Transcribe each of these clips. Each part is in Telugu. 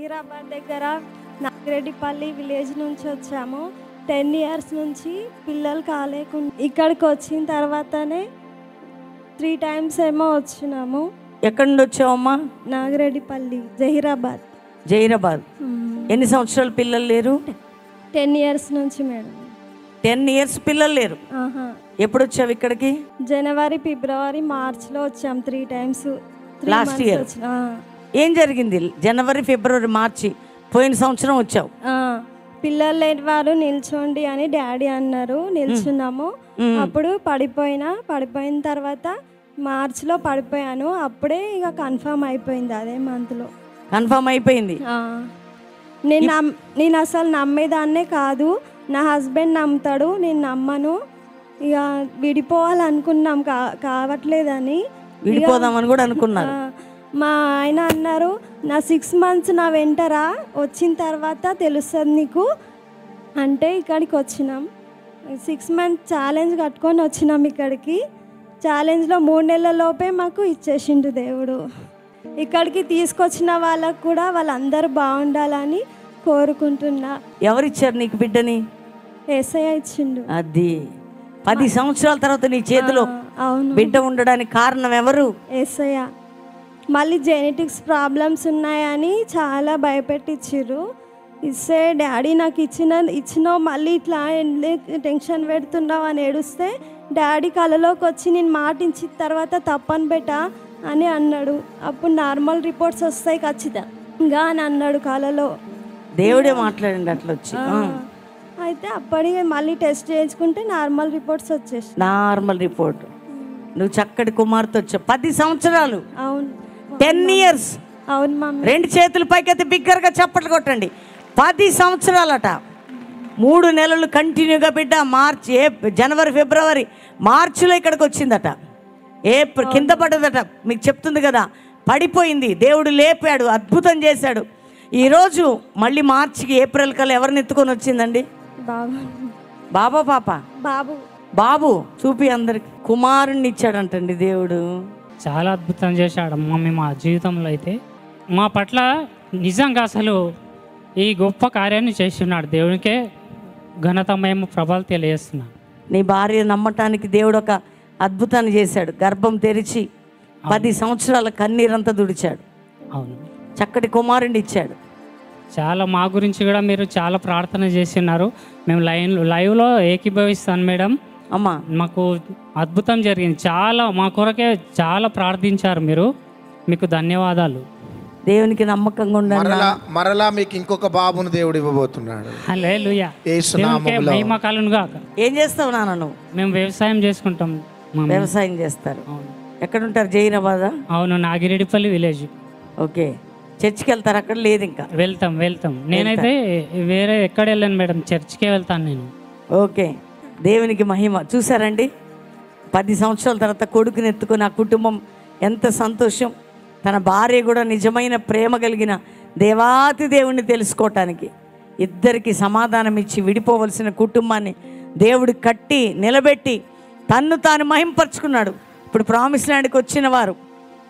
జహీరాబాద్ దగ్గర నాగిరెడ్డిపల్లి విలేజ్ నుంచి వచ్చాము. 10 years నుంచి పిల్లలు కాలేకుండా ఇక్కడికి వచ్చిన తర్వాతనే 3 times ఏమో వచ్చినాము. ఎక్కడి నుండి వచ్చావమ్మా? నాగిరెడ్డిపల్లి, జహీరాబాద్. జహీరాబాద్. ఎన్ని సంవత్సరాలు పిల్లలు లేరు? 10 years నుంచి మేడం. 10 years పిల్లలు లేరు. ఎప్పుడు వచ్చావు ఇక్కడికి? జనవరి, ఫిబ్రవరి, మార్చ్లో వచ్చాం 3 times. Last year. ఏం జరిగింది? జనవరి, ఫిబ్రవరి, మార్చి పోయిన సంవత్సరం వచ్చావు. పిల్లలు లేని వారు నిల్చోండి అని డాడీ అన్నారు. నిల్చున్నాము. అప్పుడు పడిపోయిన తర్వాత మార్చిలో పడిపోయాను. అప్పుడే ఇక కన్ఫర్మ్ అయిపోయింది. అదే మంత్లో కన్ఫర్మ్ అయిపోయింది. నేను అసలు నమ్మేదాన్నే కాదు. నా హస్బెండ్ నమ్ముతాడు, నేను నమ్మను. ఇక విడిపోవాలనుకున్నాం, కావట్లేదని. విడిపోదామని కూడా అనుకున్నారు. మా ఆయన అన్నారు, నా 6 months నా వెంటరా, వచ్చిన తర్వాత తెలుస్తుంది నీకు అంటే ఇక్కడికి వచ్చినాం. 6 months ఛాలెంజ్ కట్టుకొని వచ్చినాం ఇక్కడికి. ఛాలెంజ్లో 3 నెలల లోపే మాకు ఇచ్చేసిండు దేవుడు. ఇక్కడికి తీసుకొచ్చిన వాళ్ళకు కూడా వాళ్ళందరూ బాగుండాలని కోరుకుంటున్నా. ఎవరిచ్చారు నీకు బిడ్డని? యేసయ్య ఇచ్చిండు. అది 10 సంవత్సరాల తర్వాత నీ చేతిలో బిడ్డ ఉండడానికి కారణం ఎవరు? యేసయ్య. మళ్ళీ జెనెటిక్స్ ప్రాబ్లమ్స్ ఉన్నాయని చాలా భయపెట్టించారు. ఇస్తే డాడీ నాకు ఇచ్చినావు మళ్ళీ ఇట్లా టెన్షన్ పెడుతున్నావు అని ఏడుస్తే డాడీ కళలోకి వచ్చి నేను మాట ఇచ్చిన తర్వాత తప్పని బెటా అని అన్నాడు. అప్పుడు నార్మల్ రిపోర్ట్స్ వస్తాయి ఖచ్చితంగా అని అన్నాడు కళలో. దేవుడే మాట్లాడండి అట్లా వచ్చి. అయితే అప్పటికే మళ్ళీ టెస్ట్ చేయించుకుంటే నార్మల్ రిపోర్ట్స్ వచ్చేసి. Normal report. నువ్వు చక్కటి కుమార్తె వచ్చావు. 10 సంవత్సరాలు. అవును. 10 years. అవును మమ్మీ. 2 చేతులు పైకెత్తి బిగ్గరగా చప్పట్లు కొట్టండి. 10 సంవత్సరాలట. 3 నెలలు కంటిన్యూగా బిడ్డ జనవరి, ఫిబ్రవరి, మార్చిలో ఇక్కడికి వచ్చిందట. కింద పడ్డదట. మీకు చెప్తుంది కదా, పడిపోయింది. దేవుడు లేపాడు, అద్భుతం చేశాడు. ఈరోజు మళ్ళీ మార్చికి, ఏప్రిల్ కల్లా ఎవరిని ఎత్తుకొని వచ్చిందండి? బాబా పాప? బాబు. చూపి అందరికి కుమారుణ్ణి ఇచ్చాడంటండి దేవుడు. చాలా అద్భుతం చేశాడమ్మా. మా జీవితంలో అయితే మా పట్ల నిజంగా అసలు ఈ గొప్ప కార్యాన్ని చేస్తున్నాడు. దేవునికే ఘనతమేమో ప్రభావం తెలియజేస్తున్నాడు. నీ భార్య నమ్మటానికి దేవుడు ఒక అద్భుతాన్ని చేశాడు. గర్భం తెరిచి 10 సంవత్సరాల కన్నీరంతా దుడిచాడు. అవును. చక్కటి కుమారుణ్ణి ఇచ్చాడు. చాలా మా గురించి కూడా మీరు చాలా ప్రార్థన చేస్తున్నారు. మేము లైవ్లో ఏకీభవిస్తాను మేడం. అమ్మా, మాకు అద్భుతం జరిగింది. చాలా మా కొరకే చాలా ప్రార్థించారు మీరు. మీకు ధన్యవాదాలు. దేవునికి నమ్మకంగా ఉండాలి. మరలా మీకు ఇంకొక బాబును దేవుడు ఇవ్వబోతున్నాడు. హల్లెలూయా. మహిమ కలుగును గాక. ఏం చేస్తావు నాన్న నువ్వు? మేము వ్యవసాయం చేసుకుంటాం. వ్యవసాయం చేస్తారు. ఎక్కడ ఉంటారు? జహీరాబాద్? అవును, నాగిరెడ్డిపల్లి విలేజ్. ఓకే. చర్చికి వెళ్తారు? అక్కడ లేదు ఇంకా? వెళ్తాం. నేనైతే వేరే ఎక్కడ వెళ్ళాను మేడం, చర్చికే వెళ్తాను నేను. ఓకే. దేవునికి మహిమ. చూసారండి, 10 సంవత్సరాల తర్వాత కొడుకుని ఎత్తుకుని ఆ కుటుంబం ఎంత సంతోషం. తన భార్య కూడా నిజమైన ప్రేమ కలిగిన దేవాతి దేవుణ్ణి తెలుసుకోవటానికి ఇద్దరికి సమాధానం ఇచ్చి విడిపోవలసిన కుటుంబాన్ని దేవుడు కట్టి నిలబెట్టి తన్ను తాను మహింపరుచుకున్నాడు. ఇప్పుడు ప్రామిస్ ల్యాండ్కి వచ్చిన వారు,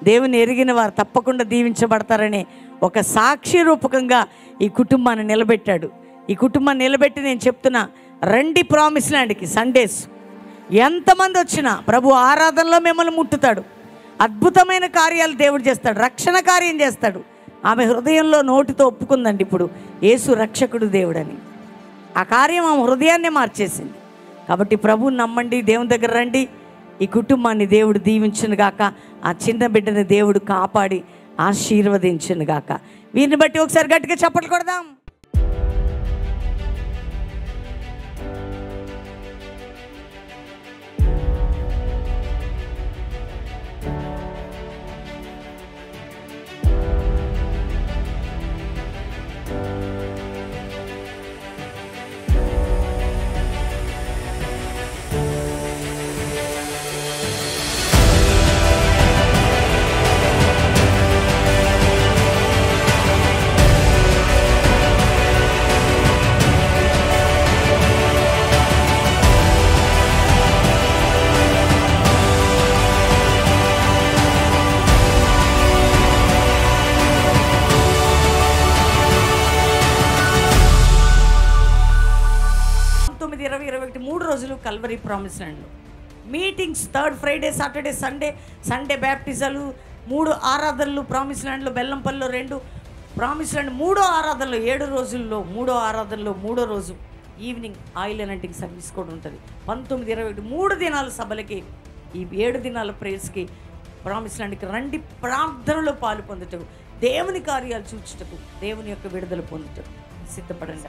దేవుని ఎరిగిన వారు తప్పకుండా దీవించబడతారనే ఒక సాక్షి రూపకంగా ఈ కుటుంబాన్ని నిలబెట్టాడు. ఈ కుటుంబాన్ని నిలబెట్టి నేను చెప్తున్నా, రండి ప్రామిస్ ల్యాండ్కి. సండేస్ ఎంతమంది వచ్చినా ప్రభు ఆరాధనలో మిమ్మల్ని ముట్టుతాడు. అద్భుతమైన కార్యాలు దేవుడు చేస్తాడు. రక్షణ కార్యం చేస్తాడు. ఆమె హృదయంలో నోటితో ఒప్పుకుందండి ఇప్పుడు యేసు రక్షకుడు దేవుడని. ఆ కార్యం ఆమె హృదయాన్నే మార్చేసింది. కాబట్టి ప్రభువుని నమ్మండి, దేవుని దగ్గర రండి. ఈ కుటుంబాన్ని దేవుడు దీవించును గాక. ఆ చిన్న బిడ్డని దేవుడు కాపాడి ఆశీర్వదించును గాక. వీరిని బట్టి ఒకసారి గట్టిగా చప్పట్లు కొడదాం. రోజులు కల్వరీ ప్రామిస్ ల్యాండ్లో meetings. Third Friday, Saturday, Sunday బ్యాప్టిజాలు, 3 ఆరాధనలు ప్రామిస్ ల్యాండ్లో. బెల్లంపల్లిలో 2 ప్రామిస్ ల్యాండ్ 3వ ఆరాధనలో 7 రోజుల్లో 3వ ఆరాధనలో 3వ రోజు ఈవినింగ్ ఆయిల్ ఎనర్టింగ్ సర్వీస్ కూడా ఉంటుంది. 19-21 3 దినాల సభలకి, ఈ 7 దినాల ప్రేయర్స్కి ప్రామిస్ ల్యాండ్కి రండి. ప్రార్థనలో పాలు పొందుటకు, దేవుని కార్యాలు చూచుటకు, దేవుని యొక్క విడుదల పొందుటకు సిద్ధపడండి.